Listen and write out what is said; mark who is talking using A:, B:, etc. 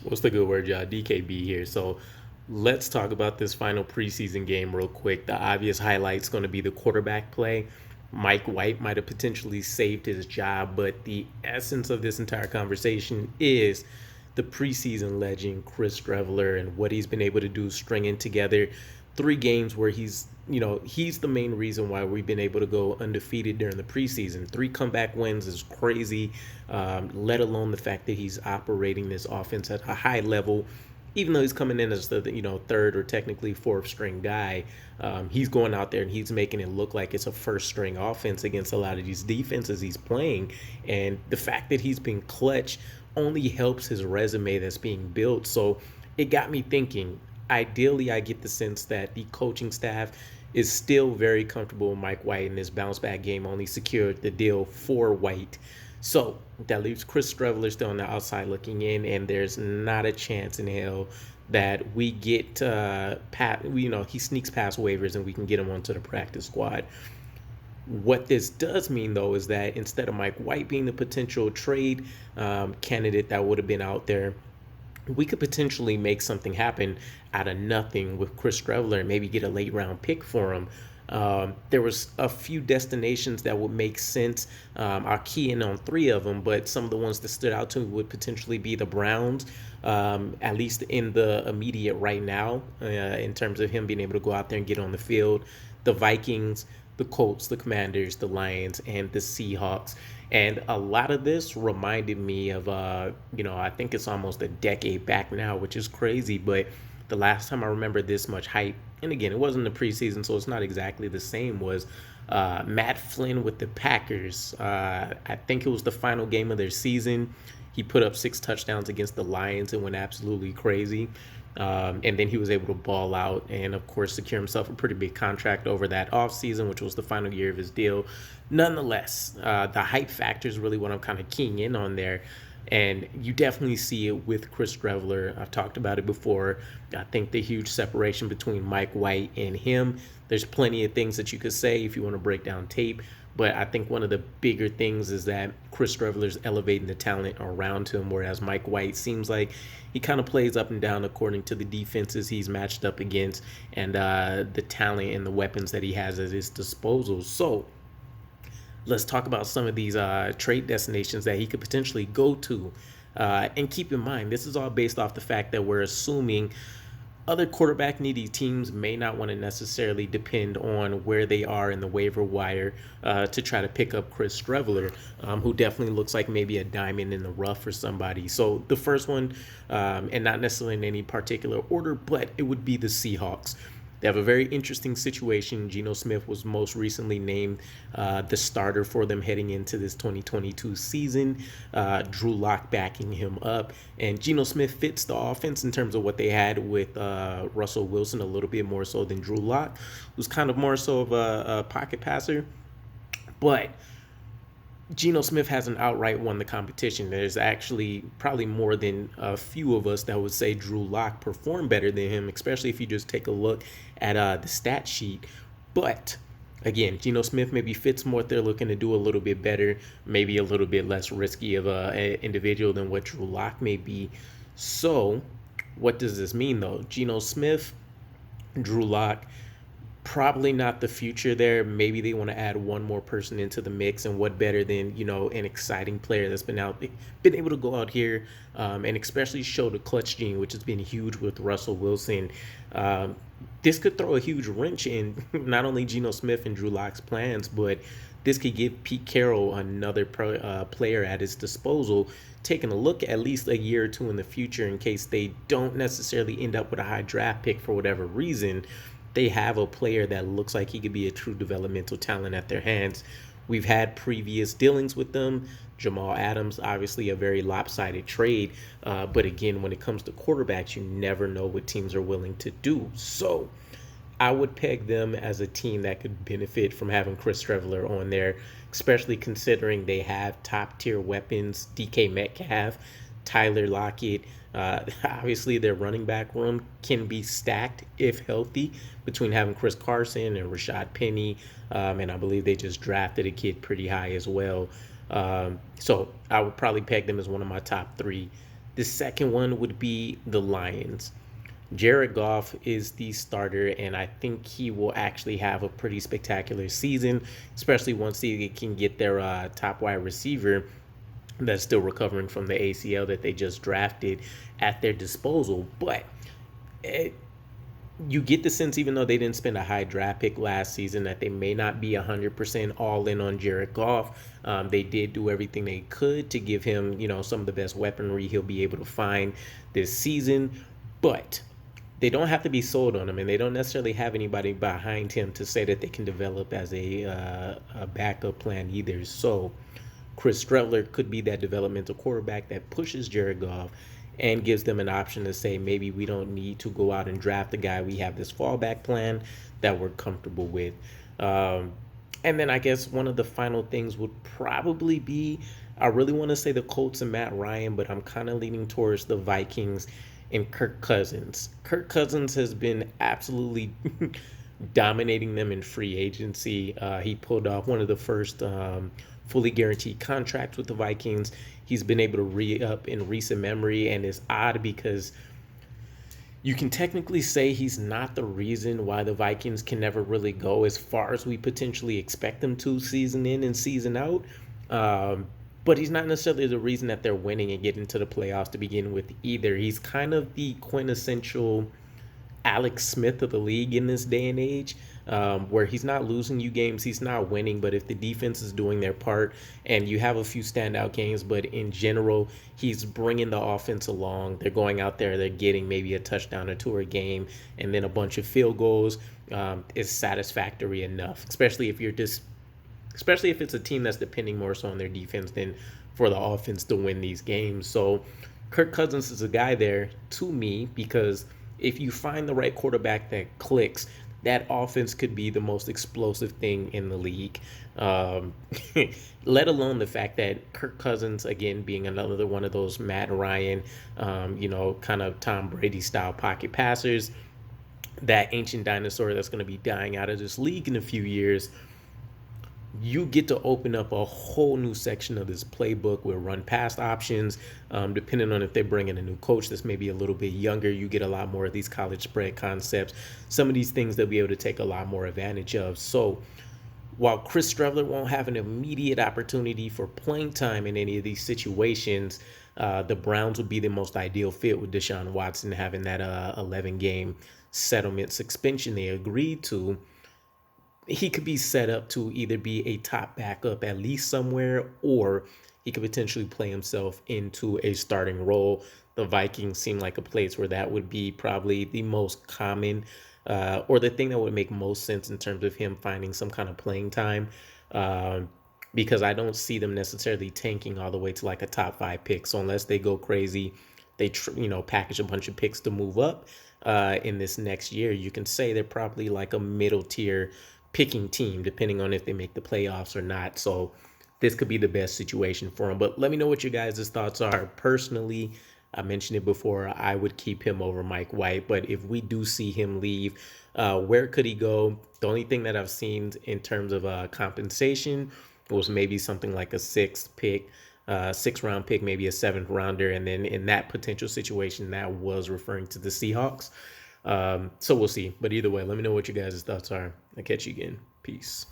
A: What's the good word, y'all? DKB here. So let's talk about this final preseason game real quick. The obvious highlight's going to be the quarterback play. Mike White might have potentially saved his job, but the essence of this entire conversation is the preseason legend, Chris Streveler, and what he's been able to do stringing together 3 games where he's the main reason why we've been able to go undefeated during the preseason. 3 comeback wins is crazy, let alone the fact that he's operating this offense at a high level. Even though he's coming in as the third or technically fourth string guy, he's going out there and he's making it look like it's a first string offense against a lot of these defenses he's playing. And the fact that he's been clutch only helps his resume that's being built. So it got me thinking. Ideally, I get the sense that the coaching staff is still very comfortable with Mike White, and this bounce back game only secured the deal for White. So that leaves Chris Streveler still on the outside looking in, and there's not a chance in hell that we get he sneaks past waivers and we can get him onto the practice squad. What this does mean, though, is that instead of Mike White being the potential trade candidate that would have been out there, we could potentially make something happen out of nothing with Chris Streveler and maybe get a late round pick for him. There was a few destinations that would make sense. I'll key in on 3 of them, but some of the ones that stood out to me would potentially be the Browns, at least in the immediate right now, in terms of him being able to go out there and get on the field. The Vikings, the Colts, the Commanders, the Lions, and the Seahawks. And a lot of this reminded me of, I think it's almost a decade back now, which is crazy. But the last time I remember this much hype, and again, it wasn't the preseason, so it's not exactly the same, was Matt Flynn with the Packers. I think it was the final game of their season. He put up 6 touchdowns against the Lions and went absolutely crazy. And then he was able to ball out and, of course, secure himself a pretty big contract over that offseason, which was the final year of his deal. Nonetheless, the hype factor is really what I'm kind of keying in on there. And you definitely see it with Chris Streveler. I've talked about it before. I think the huge separation between Mike White and him, there's plenty of things that you could say if you want to break down tape. But I think one of the bigger things is that Chris Streveler's elevating the talent around him, whereas Mike White seems like he kind of plays up and down according to the defenses he's matched up against and the talent and the weapons that he has at his disposal. So let's talk about some of these trade destinations that he could potentially go to. And keep in mind, this is all based off the fact that we're assuming other quarterback needy teams may not want to necessarily depend on where they are in the waiver wire to try to pick up Chris Streveler, who definitely looks like maybe a diamond in the rough for somebody. So the first one, and not necessarily in any particular order, but it would be the Seahawks. They have a very interesting situation. Geno Smith was most recently named the starter for them heading into this 2022 season. Drew Lock backing him up. And Geno Smith fits the offense in terms of what they had with Russell Wilson a little bit more so than Drew Lock, who's kind of more so of a pocket passer. But Geno Smith hasn't outright won the competition. There's actually probably more than a few of us that would say Drew Lock performed better than him, especially if you just take a look at the stat sheet. But again, Geno Smith maybe fits more what they're looking to do a little bit better, maybe a little bit less risky of an individual than what Drew Lock may be. So what does this mean, though? Geno Smith, Drew Lock, probably not the future there. Maybe they want to add one more person into the mix, and what better than an exciting player that's been able to go out here and especially show the clutch gene, which has been huge with Russell Wilson. This could throw a huge wrench in not only Geno Smith and Drew Lock's plans, but this could give Pete Carroll another player at his disposal, taking a look at least a year or 2 in the future in case they don't necessarily end up with a high draft pick for whatever reason. They have a player that looks like he could be a true developmental talent at their hands. We've had previous dealings with them. Jamal Adams, obviously a very lopsided trade. But again, when it comes to quarterbacks, you never know what teams are willing to do. So I would peg them as a team that could benefit from having Chris Streveler on there, especially considering they have top-tier weapons, DK Metcalf, Tyler Lockett. Obviously, their running back room can be stacked if healthy between having Chris Carson and Rashad Penny. And I believe they just drafted a kid pretty high as well. So I would probably peg them as one of my top 3 The second one would be the Lions. Jared Goff is the starter, and I think he will actually have a pretty spectacular season, especially once he can get their top wide receiver that's still recovering from the ACL that they just drafted at their disposal. But it, you get the sense, even though they didn't spend a high draft pick last season, that they may not be 100% all in on Jared Goff. They did do everything they could to give him, some of the best weaponry he'll be able to find this season. But they don't have to be sold on him, and they don't necessarily have anybody behind him to say that they can develop as a backup plan either. So Chris Streveler could be that developmental quarterback that pushes Jared Goff and gives them an option to say, maybe we don't need to go out and draft a guy. We have this fallback plan that we're comfortable with. And then I guess one of the final things would probably be, I really want to say the Colts and Matt Ryan, but I'm kind of leaning towards the Vikings and Kirk Cousins. Kirk Cousins has been absolutely dominating them in free agency. He pulled off one of the first fully guaranteed contracts with the Vikings. He's been able to re-up in recent memory, and it's odd because you can technically say he's not the reason why the Vikings can never really go as far as we potentially expect them to season in and season out. But he's not necessarily the reason that they're winning and getting to the playoffs to begin with either. He's kind of the quintessential Alex Smith of the league in this day and age, where he's not losing you games, he's not winning, but if the defense is doing their part and you have a few standout games, but in general, he's bringing the offense along. They're going out there, they're getting maybe a touchdown or two a game, and then a bunch of field goals is satisfactory enough, especially if it's a team that's depending more so on their defense than for the offense to win these games. So Kirk Cousins is a guy there to me because if you find the right quarterback that clicks, that offense could be the most explosive thing in the league. Let alone the fact that Kirk Cousins, again, being another one of those Matt Ryan, kind of Tom Brady style pocket passers, that ancient dinosaur that's going to be dying out of this league in a few years. You get to open up a whole new section of this playbook with run pass options. Depending on if they're bringing a new coach that's maybe a little bit younger, you get a lot more of these college spread concepts. Some of these things they'll be able to take a lot more advantage of. So while Chris Streveler won't have an immediate opportunity for playing time in any of these situations, the Browns would be the most ideal fit with Deshaun Watson having that 11-game settlement suspension they agreed to. He could be set up to either be a top backup at least somewhere, or he could potentially play himself into a starting role. The Vikings seem like a place where that would be probably the most common, or the thing that would make most sense in terms of him finding some kind of playing time, because I don't see them necessarily tanking all the way to like a top 5 pick. So unless they go crazy, they package a bunch of picks to move up in this next year, you can say they're probably like a middle tier picking team, depending on if they make the playoffs or not. So this could be the best situation for him. But let me know what your guys' thoughts are. Personally, I mentioned it before, I would keep him over Mike White. But if we do see him leave, where could he go? The only thing that I've seen in terms of compensation was maybe something like a 6th-round pick, maybe a 7th rounder. And then in that potential situation, that was referring to the Seahawks. So we'll see. But either way, let me know what you guys' thoughts are. I'll catch you again. Peace.